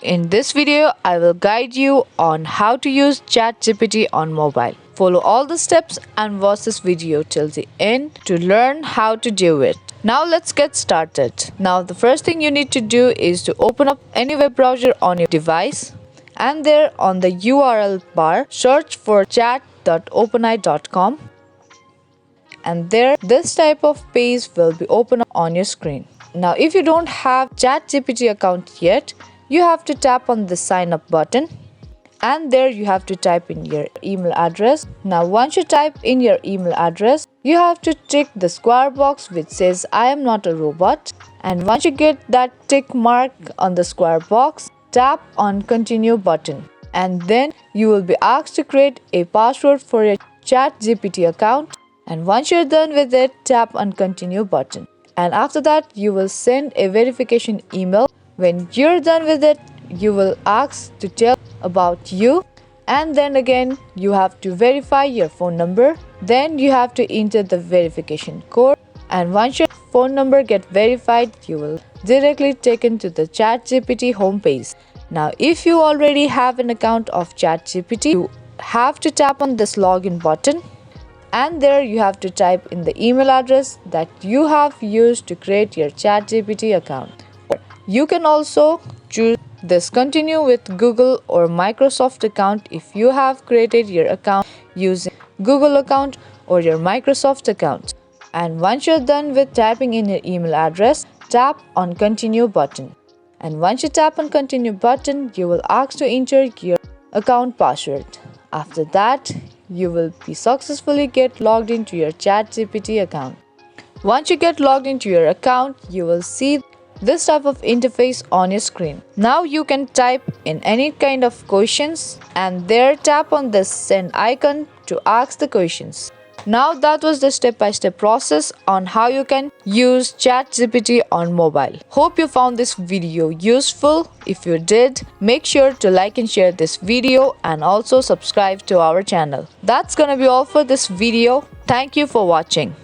In this video, I will guide you on how to use ChatGPT on mobile. Follow all the steps and watch this video till the end to learn how to do it. Now let's get started. Now the first thing you need to do is to open up any web browser on your device, and there on the URL bar search for chat.openai.com, and there this type of page will be open up on your screen. Now if you don't have ChatGPT account yet, you have to tap on the sign up button, and there you have to type in your email address. Now once you type in your email address, you have to tick the square box which says I am not a robot, and once you get that tick mark on the square box, tap on continue button, and then you will be asked to create a password for your ChatGPT account, and once you're done with it, tap on continue button, and after that you will send a verification email. When you're done with it, you will ask to tell about you, and then again you have to verify your phone number. Then you have to enter the verification code, and once your phone number get verified, you will directly taken to the ChatGPT homepage. Now if you already have an account of ChatGPT, you have to tap on this login button, and there you have to type in the email address that you have used to create your ChatGPT account. You can also choose this continue with Google or Microsoft account if you have created your account using Google account or your Microsoft account. And once you're done with typing in your email address, tap on continue button. And once you tap on continue button, you will ask to enter your account password. After that, you will be successfully get logged into your ChatGPT account. Once you get logged into your account, you will see this type of interface on your screen. Now you can type in any kind of questions, and there tap on this send icon to ask the questions. Now that was the step-by-step process on how you can use ChatGPT on mobile. Hope you found this video useful. If you did, make sure to like and share this video, and also subscribe to our channel. That's gonna be all for this video. Thank you for watching.